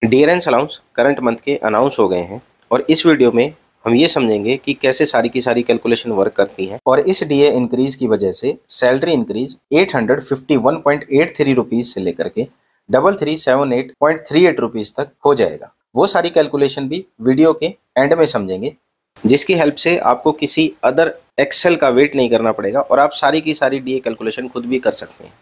Dearness allowance current month के announce हो गए हैं और इस वीडियो में हम ये समझेंगे कि कैसे सारी की सारी कैलकुलेशन वर्क करती हैं और इस डीए इंक्रीज की वजह से सैलरी इंक्रीज 851.83 रुपीज से लेकर के 3378.38 रुपीज तक हो जाएगा। वो सारी कैलकुलेशन भी वीडियो के एंड में समझेंगे, जिसकी हेल्प से आपको किसी अदर एक्सेल का वेट नहीं करना पड़ेगा और आप सारी की सारी डीए कैलकुलेशन खुद भी कर सकते हैं।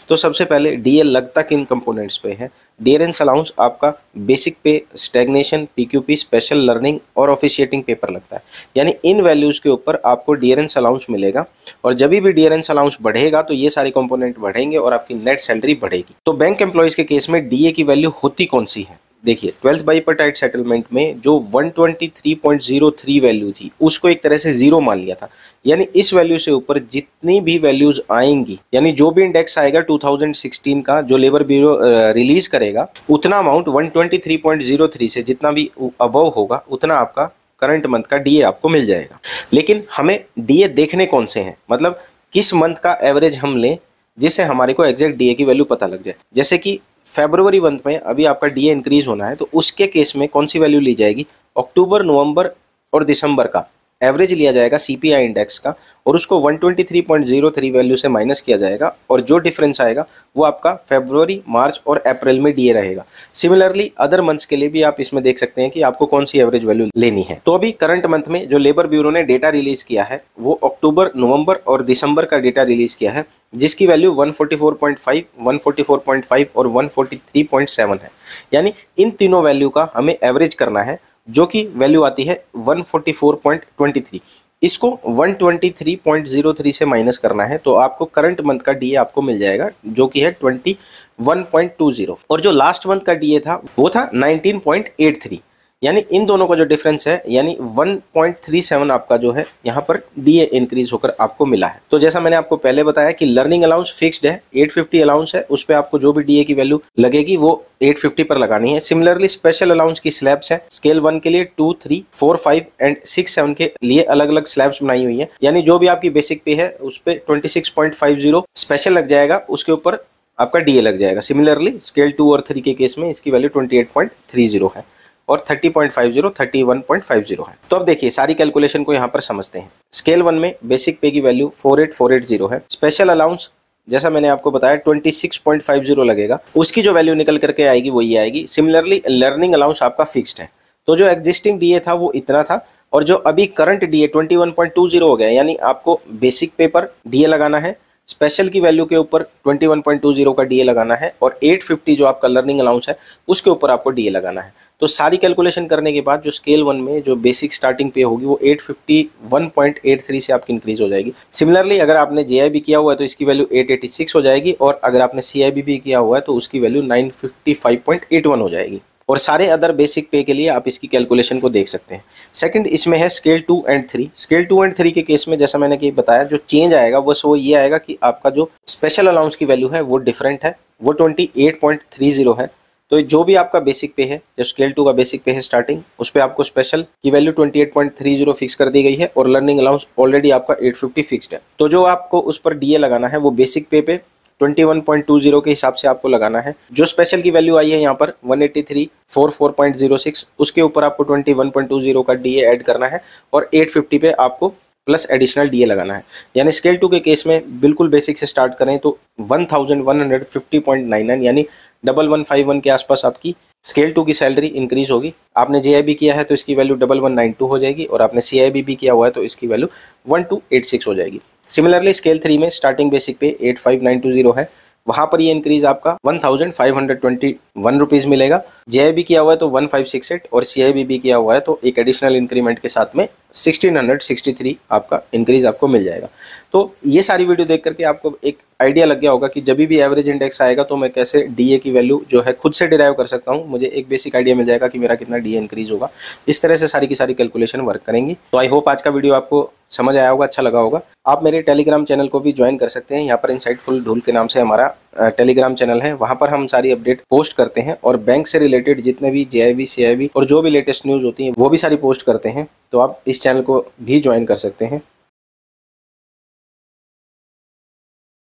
तो सबसे पहले डीए लगता किन कंपोनेंट्स पे है। डियरेंस अलाउंस आपका बेसिक पे, स्टैग्नेशन, पीक्यूपी, स्पेशल लर्निंग और ऑफिशिएटिंग पेपर लगता है, यानी इन वैल्यूज़ के ऊपर आपको डियरेंस अलाउंस मिलेगा और जब भी डियरेंस अलाउंस बढ़ेगा तो ये सारे कंपोनेंट बढ़ेंगे और आपकी नेट सैलरी बढ़ेगी। तो बैंक एम्प्लॉयज़ के केस में डीए की वैल्यू होती कौन सी है, देखिए 12th बाइपर्टाइट सेटलमेंट में जो 123.03 वैल्यू थी उसको एक तरह से जीरो मान लिया था, यानी इस वैल्यू से ऊपर जितनी भी वैल्यूज आएंगी, यानी जो भी इंडेक्स आएगा 2016 का जो लेबर ब्यूरो रिलीज करेगा, उतना अमाउंट 123.03 से जितना भी अबव होगा उतना आपका करंट मंथ का डीए आपको मिल जाएगा। लेकिन हमें डीए देखने कौन से हैं, मतलब किस मंथ का एवरेज हम लें जिससे हमारे को एग्जैक्ट डीए की वैल्यू पता लग जाए। जैसे कि फरवरी मंथ में अभी आपका डीए इंक्रीज होना है तो उसके केस में कौन सी वैल्यू ली जाएगी, अक्टूबर, नवंबर और दिसंबर का एवरेज लिया जाएगा सीपीआई इंडेक्स का और उसको 123.03 वैल्यू से माइनस किया जाएगा और जो डिफरेंस आएगा वो आपका फरवरी, मार्च और अप्रैल में डीए रहेगा। सिमिलरली अदर मंथ्स के लिए भी आप इसमें देख सकते हैं कि आपको कौन सी एवरेज वैल्यू लेनी है। तो अभी करंट मंथ में जो लेबर ब्यूरो ने डेटा रिलीज किया है वो अक्टूबर, नवंबर और दिसंबर का डेटा रिलीज किया है, जिसकी वैल्यू 144.5, 144.5 और 143.7 है। यानी इन तीनों वैल्यू का हमें एवरेज करना है, जो कि वैल्यू आती है 144.23। इसको 123.03 से माइनस करना है तो आपको करंट मंथ का डीए आपको मिल जाएगा, जो कि है 21.20 और जो लास्ट मंथ का डीए था वो था 19.83। यानी इन दोनों का जो डिफरेंस है यानी 1.37 आपका जो है यहाँ पर डीए इंक्रीज होकर आपको मिला है। तो जैसा मैंने आपको पहले बताया कि लर्निंग अलाउंस फिक्स्ड है, 850 अलाउंस है, उस पर आपको जो भी डीए की वैल्यू लगेगी वो 850 पर लगानी है। सिमिलरली स्पेशल अलाउंस की स्लैब्स है, स्केल 1 के लिए 2, 3, 4, 5 एंड 6, 7 के लिए अलग अलग स्लैब्स बनाई हुई है, यानी जो भी आपकी बेसिक पे है उस पर 26.50 स्पेशल लग जाएगा, उसके ऊपर आपका डीए लग जाएगा। सिमिलरली स्केल 2 और 3 के केस में इसकी वैल्यू 28.30 है और 30.50 31.50 है। तो अब देखिए सारी कैलकुलेशन को यहाँ पर समझते हैं। स्केल 1 में बेसिक पे की वैल्यू 48480 है। स्पेशल अलाउंस जैसा मैंने आपको बताया 26.50 लगेगा, उसकी जो वैल्यू निकल करके आएगी वो ये आएगी। सिमिलरली लर्निंग अलाउंस आपका फिक्स्ड है, तो जो एग्जिस्टिंग डीए था वो इतना था और जो अभी करंट डीए 21.20 हो गया, यानी आपको बेसिक पे पर डीए लगाना है, स्पेशल की वैल्यू के ऊपर 21.20 का डीए लगाना है और 850 जो आपका लर्निंग अलाउंस है उसके ऊपर आपको डीए लगाना है। तो सारी कैलकुलेशन करने के बाद जो स्केल 1 में जो बेसिक स्टार्टिंग पे होगी वो 851.83 से आपकी इंक्रीज हो जाएगी। सिमिलरली अगर आपने जेआईबी किया हुआ है तो इसकी वैल्यू 886 हो जाएगी और अगर आपने सीआईबी भी किया हुआ है तो उसकी वैल्यू 955.81 हो जाएगी। और सारे अदर बेसिक पे के लिए आप इसकी कैलकुलेशन को देख सकते हैं। सेकंड इसमें है स्केल 2 एंड 3। स्केल 2 एंड 3 के केस में जैसा मैंने कि बताया जो चेंज आएगा बस वो ये आएगा कि आपका जो स्पेशल अलाउंस की वैल्यू है वो डिफरेंट है, वो 28.30 है। तो जो भी आपका बेसिक पे है, जो स्केल 2 का बेसिक पे है स्टार्टिंग, उस पर आपको स्पेशल की वैल्यू 28.30 फिक्स कर दी गई है और लर्निंग अलाउंस ऑलरेडी आपका 850 फिक्स्ड है। तो जो आपको उस पर डीए लगाना है वो बेसिक पे 21.20 के हिसाब से आपको लगाना है। जो स्पेशल की वैल्यू आई है यहाँ पर 18344.06, उसके ऊपर आपको 21.20 का डीए ऐड करना है और 850 पे आपको प्लस एडिशनल डीए लगाना है। यानी स्केल 2 के केस में बिल्कुल बेसिक से स्टार्ट करें तो 1150.99 यानी 1151 के आसपास आपकी स्केल 2 की सैलरी इंक्रीज होगी। आपने जेआईबी किया है तो इसकी वैल्यू 1192 हो जाएगी और आपने सीआईबी भी किया हुआ है तो इसकी वैल्यू 1286 हो जाएगी। सिमिलरली स्केल 3 में स्टार्टिंग बेसिक पे 85920 है, वहाँ पर ये इंक्रीज आपका 1521 रुपीज़ मिलेगा। जेआईबी किया हुआ है तो 1568 और सीआईबी भी किया हुआ है तो एक एडिशनल इंक्रीमेंट के साथ में 1663 आपका इंक्रीज आपको मिल जाएगा। तो ये सारी वीडियो देख करके आपको एक आइडिया लग गया होगा कि जब भी एवरेज इंडेक्स आएगा तो मैं कैसे डीए की वैल्यू जो है खुद से डिराइव कर सकता हूँ, मुझे एक बेसिक आइडिया मिल जाएगा कि मेरा कितना डीए इंक्रीज होगा। इस तरह से सारी की सारी कैलकुलेशन वर्क करेंगी। तो आई होप आज का वीडियो आपको समझ आया होगा, अच्छा लगा होगा। आप मेरे टेलीग्राम चैनल को भी ज्वाइन कर सकते हैं, यहाँ पर इनसाइटफुल ढूल के नाम से हमारा टेलीग्राम चैनल है, वहाँ पर हम सारी अपडेट पोस्ट करते हैं और बैंक से रिलेटेड जितने भी जेआईबी, सीआईबी और जो भी लेटेस्ट न्यूज़ होती हैं वो भी सारी पोस्ट करते हैं। तो आप इस चैनल को भी ज्वाइन कर सकते हैं।